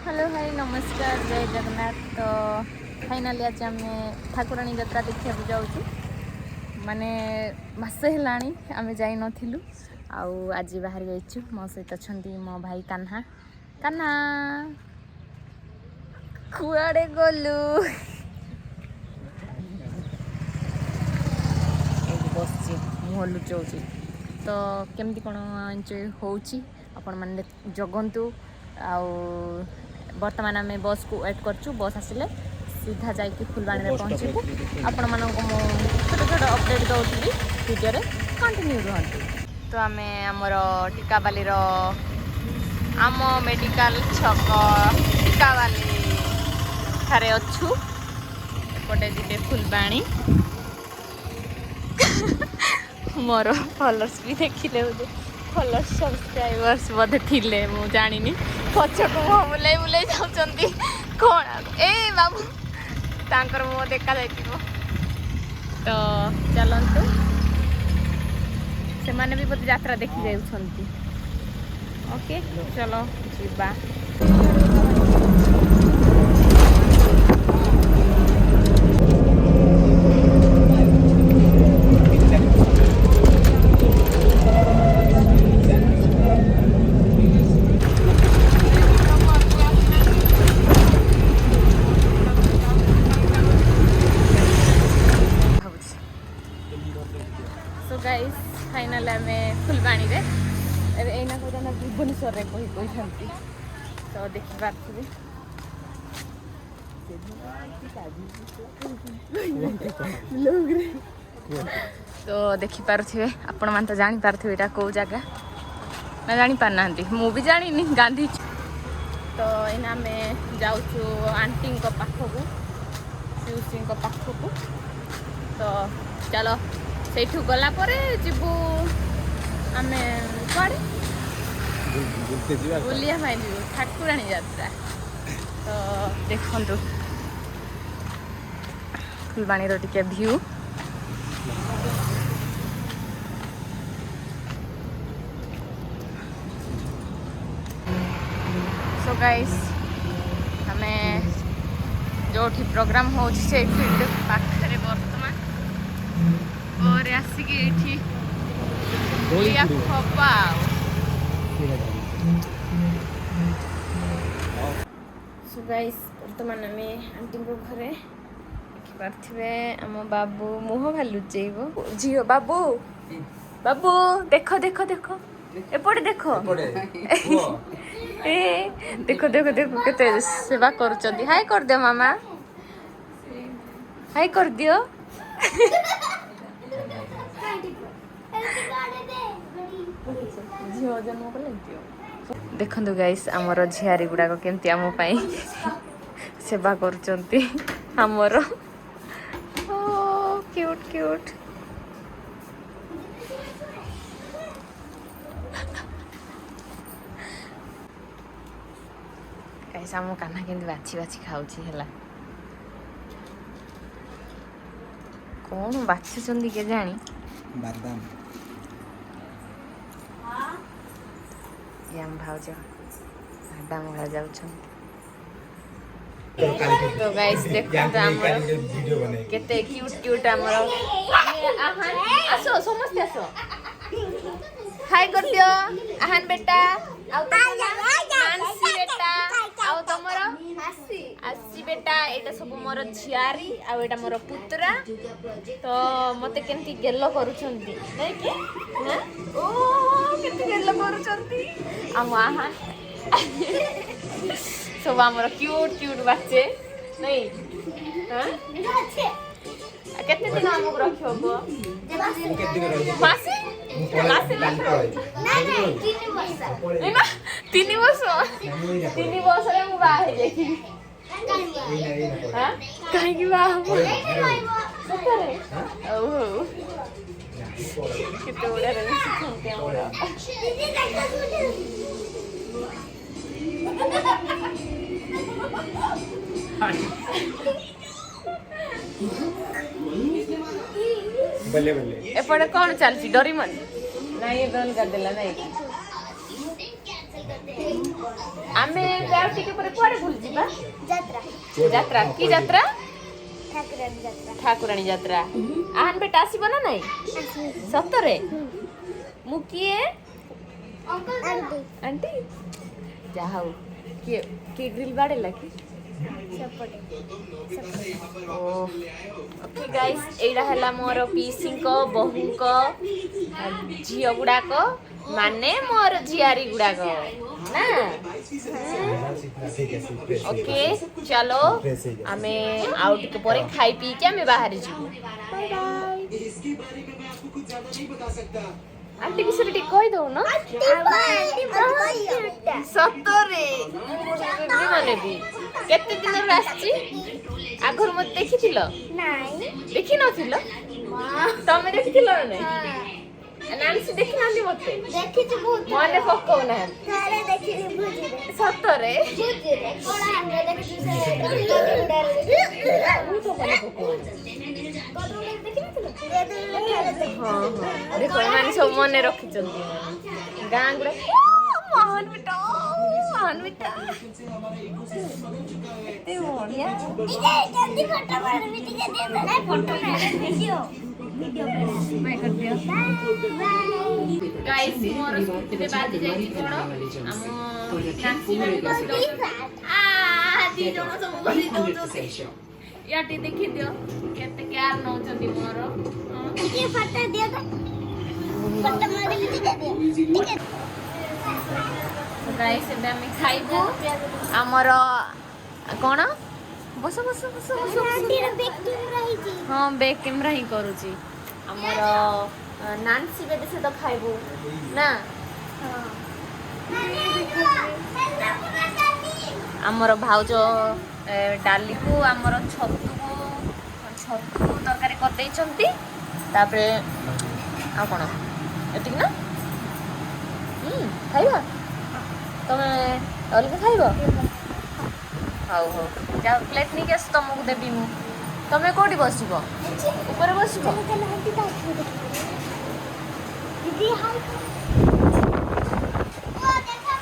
Hello hi नमस्कार जय जगन्नाथ। तो फाइनाली आज आम ठाकुराणी यात्रा देखा जाऊँ माने मसे है आम जा नथिलु आज बाहर जाइछु। मो सहित अच्छा मो भाई कान्हा कान्हा कुआड़े गलु बस मुह लुचाऊँ तो केमती कौन एंजॉय होची आपण माने जगंतु बर्तमान आम बस को वेट करछु। बस आसिले सीधा जाइए फुलबाणी में पहुँचू। आपण मानक मु छोट छोट अपडेट दौली वीडियो रे कंटिन्यू रहतु। तो आम आमर टिकाबाली आम मेडिकल छक टिकाबाली ठारे अच्छु। एपटे जीते फुलबाणी मोर फॉलोअर्स भी देखिले बोधे फॉलोअर्स सब्सक्राइबर्स बोधे थिले मु जानिनी पछक मुह बुलाई बुलाई जाउछंती कौन ए बाबू तांकर मुह देखा जाइतिबो। तो चलंतु से माने भी बोधे यात्रा देखि जाउछंती। ओके चलो जीवा। सो गाइस फाइनल आम फुलबाणी रे एना कदा भुवनेश्वर रे कहते तो देखी पार्थे तो देखी पारे आपण मान तो जानी पारे यहाँ कौ जगह ना जानी पारना मु भी जानी गांधी। तो एना आम जाऊँ आंटी पाखक शिवश्री पाखक। तो चलो सेठू गला परे जीवु आम कड़े बुलिया जीवु ठाकुराणी यात्रा। तो देखु फुलबाणी टिके व्यू सो गाइस हमें जो प्रोग्राम हो फील्ड पाखे बर्तमान और आसिक खपा सो गाइस बर्तमान आम आंटी घरे देखिपारे आम बाबू मुह भा लुचेब झील बाबू बाबू देख देख देख एपटे देख ए देख देख देख केते सेवा करुचंती। हाय कर दे मामा हाय कर दियो। झील जन्म कले देखु गाइस आमर झियारी गुड़ाक केमती आम सेवा करुचंती आमर क्यूट क्यूट। गाइस आम कान्हा केमती बाछी बाछी खाऊची हैला कौन बाछुचंदी के जानी बादाम याम भाउज बादाम भा जाउछन। तो गाइस देखो तो हमर केते क्यूट क्यूट हमर आहान आसो समस्त आसो हाय कर दियो आहान बेटा आउ मानसी बेटा आउ तमर आसी बेटा एटा सब मोर झियारी आउ एटा मोर पुत्रा। तो मते केमती गेलो करूछंती नै कि हां ओ केमती गेलो करूछंती आम आहान सब आमर क्यूट क्यूट बच्चे नहीं हां केते दिन हमको रखियो गो मासी मासी नहीं 3 वर्ष रे मु बा हे देखी हां काहे की बा हो सतरे ओ कितो बड़ा रवि सिखते हमरा बल्ले बल्ले एपटे कौन चलती डोरीमन नहीं ये बंद कर देला नहीं आमे गाव टिके परे कुआडे भूल जिबा যাত্রা यात्रा की यात्रा ঠাকুরানী যাত্রা ठाकुराणी यात्रा आहान बेटा आसीबो ना नाही सतरे मु किए আন্টি आंटी जाहाउ के ग्रिल बाड़े लगी সপটে ओके गाइस एइडा हला मोर पीसिंको बहुंको झियो गुडाक माने मोर झियारी गुडाक ना ओके चलो आमे आउट के परे खाई पी के आमे बाहर जीवु बाय बाय आंटी की सरी कहि दो ना सतरे माने भी केते दिन आसची आगर मत देखिथिलो নাই देखि नथिलो तमे देखिथिलो ना नानसी देखि नांदी मते দেখিছি বহুত मने पक्कौ ना ଥରେ ଦେଖିଲି ଭୋଜିରେ सतरे ଭୋଜିରେ କୋଣ ଆମେ ଦେଖିଛୁ ସେ ମୁଁ तो मने पक्कौ କଦୁଡେ ଦେଖିନଥିଲ କଦୁଡେ हां हां देखो माने सब मने रखिचंती गां गुडा महान बेटा एते बढ़िया ଟିକେ ଜଲ୍ଦି ଫଟୋ ମାରବି ଟିକେ ଦିଅ ତ ନାଇଁ ଫଟୋ ନାହିଁ ଭିଡିଓ ଭିଡିଓ मैं कर दिया ବାଏ गाइस मोर स्कूटी रे बाजी जाई कोण हम नासी में आ दी जण सब बसी दउछथि याटी देखि दियो केते केयर नउछथि मोर ଟିକେ ଫଟୋ ଦିଅ ତ ଫଟୋ ମାରବି ଟିକେ ଦିଅ ଟିକେ गाइस एबे हम खाइबो हमर कोण बस बस बस बस ଆଣ୍ଟିର ବେକ୍ କ୍ୟାମେରା ହେଇଛି हाँ बैक कैमरा ही करूची हमर नानसी बेबी से तो खाइबो ना हमर भाउज डाली को हमर छतु तरकारी कर देइचंती तापरे आ कोन एतिक ना खाइबा तमे अलग खाइबो हाउ हाउ जा प्लेट नहीं केस तुमको देबी मु तमे कोडी बसिबो ऊपर बसिबो चलो आंटी का दीदी हाय ओ देखो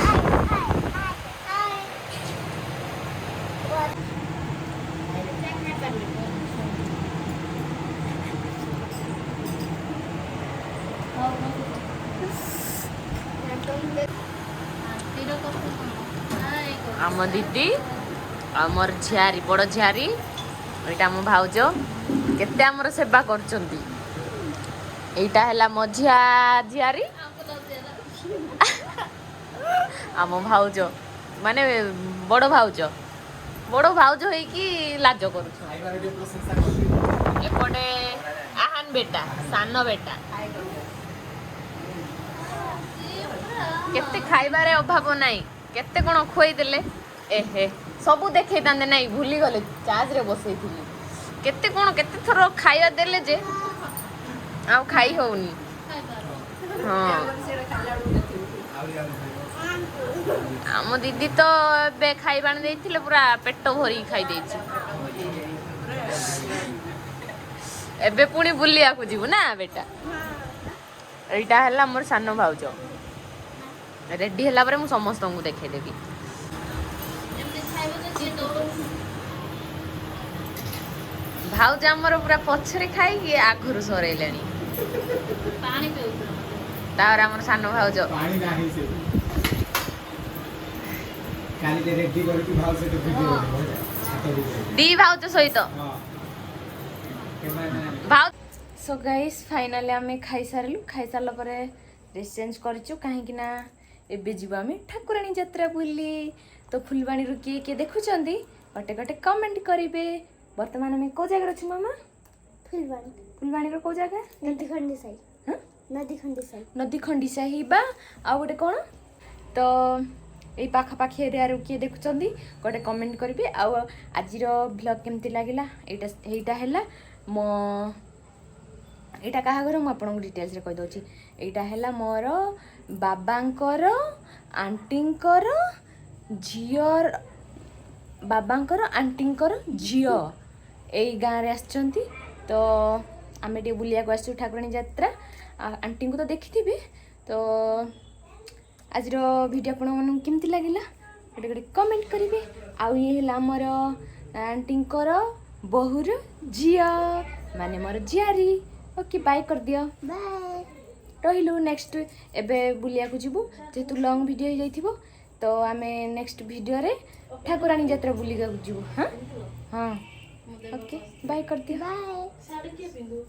हाय हाय आम दीदी आमर झियारी बड़ झियारी एटा आम भाउज केते आमर सेवा करचंती एटा हला मझिया झियारी आम भाउज माने बड़ भाउज होई कि लाज करूछ एपटे आहान बेटा सान बेटा केते खाइबारे अभाव नाही केते कोन खोई देले एहे सबु देखै तांदे नाही भूली गले चार्ज रे बसै थिली केते कोन केते थरो खाइया देले जे आ खाई होउनी हां आम दीदी तो बे खाइबान देथिले पूरा पेट भरी खाई देछि एबे पुणी बुलिया को जीवु ना बेटा एटा हला मोर सानो भाउजो रेडी हला परे मु समस्त को देखे देबी भाउज हमर पूरा पछरे खाई कि आखुर सरेलेनी पानी पिउ तार हमर सानो भाउज पानी नाही से काली के रेडी करके भाव से तो वीडियो दी भाउज सहित हां भाउ सो गाइस फाइनली हमें खाई सारलु खाई सारला परे ड्रेस चेंज करछु काहे कि ना एबे जीवा में ठाकुराणी यात्रा बुली तो फुलबाणी रु किए देखुचंदी गटे गटे कमेंट करिवे वर्तमान में को जगह अछि मामा फुलबाणी रो को जगह नदी खंडी साई हां नदी खंडी साही बा आ गोटे कोन तो এই পাখাপাখি এরিয়াରୁ କିଏ ଦେଖୁଛନ୍ତି ଗୋଟେ କମେଣ୍ଟ କରିବେ ଆଉ ଆଜିର ଭ୍ଲଗ୍ କେମିତି ଲାଗିଲା ଏଇଟା ହେଲା ମୋ ଏଇଟା କାହା ଘର ମୁଁ ଆପଣଙ୍କୁ ଡିଟେଲ୍ସରେ କହିଦେଉଛି ଏଇଟା ହେଲା ମୋର ବାବାଙ୍କର ଆଣ୍ଟିଙ୍କର ଝିଅ ବାବାଙ୍କର ଆଣ୍ଟିଙ୍କର ଝିଅ ଏଇ ଗାଁରେ ଆସିଛନ୍ତି ତ ଆମେ ଟିକେ ବୁଲିବାକୁ ଆସିଛୁ ଠାକୁରାଣୀ ଯାତ୍ରା ଆଣ୍ଟିଙ୍କୁ ତ ଦେଖିଥିବେ ତ ଆଜିର ଭିଡ଼ିଓ ଆପଣମାନଙ୍କୁ କେମିତି ଲାଗିଲା ଗୋଟେ ଗୋଟେ କମେଣ୍ଟ କରିବେ। ଆଉ ଇଏ ହେଲା ଆମର ଆଣ୍ଟିଙ୍କର ବୋହୁର ଝିଅ ମାନେ ମୋର ଝିଆରୀ। ଓକେ ବାଇ କରିଦିଅ। ବାଏ। ରହିଲୁ ନେକ୍ସଟ ଏବେ ବୁଲିବାକୁ ଯିବୁ ଯେହେତୁ ଲଙ୍ଗ ଭିଡ଼ିଓ ହେଇଯାଇଥିବ ତ ଆମେ ନେକ୍ସଟ ଭିଡ଼ିଓରେ ଠାକୁରାଣୀ ଯାତ୍ରା ବୁଲିବାକୁ ଯିବୁ। ହଁ ହଁ ଓକେ ବାଇ କରିଦିଅ। ବାଏ।